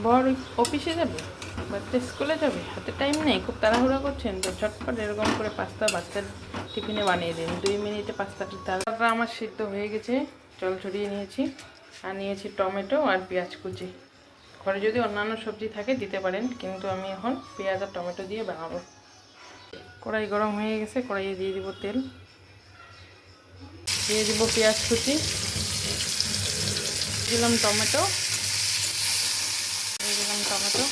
বর অফিসে যাবে, বাচ্চা স্কুলে যাবে, হাতে টাইম নেই, খুব তাড়াহুড়া করছেন তো ঝটপট এরকম করে পাস্তা বাচ্চার টিফিনে বানিয়ে দিন। 2 মিনিটে পাস্তাটা তাড়াতাড়ি আমার সিদ্ধ হয়ে গেছে, জল ছড়িয়ে নিয়েছি। আর নিয়েছি টমেটো আর পেঁয়াজ কুচি। ঘরে যদি অন্যান্য সবজি থাকে দিতে পারেন, কিন্তু আমি এখন পেঁয়াজ আর টমেটো দিয়ে বানাবো। কড়াই গরম হয়ে গেছে, কড়াইয়ে দিয়ে দিব তেল, দিয়ে দিব পেঁয়াজ কুচি, দিলাম টমেটো, দিয়ে দিলাম টমেটো,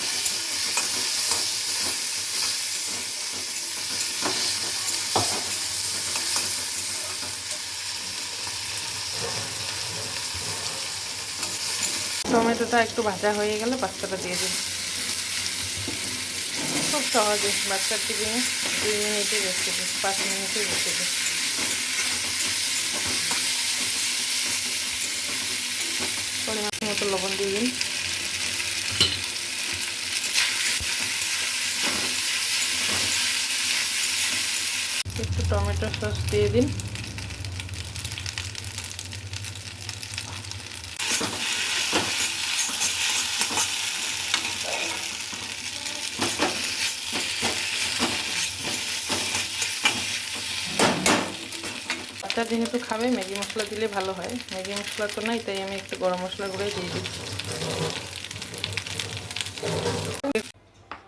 টমেটোটা একটু ভাজা হয়ে গেলে পাস্তাটা দিয়ে দিই। খুব সহজে বাচ্চার টিফিনে 2 মিনিটের রেসিপি, 5 মিনিটের রেসিপি। পরিমাণ মতো লবণ দিয়ে দিন, একটু টমেটো সস দিয়ে দিন, বাচ্চা যেহেতু খাবে ম্যাগি মশলা দিলে ভালো হয়, ম্যাগি মশলা তো নাই, তাই আমি একটু গরম মশলা গুঁড়োই দিয়ে দিচ্ছি।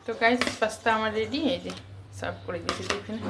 তো গাইস পাস্তা আমার রেডি, এই যে সার্ভ করে দিয়েছি টিফিনে।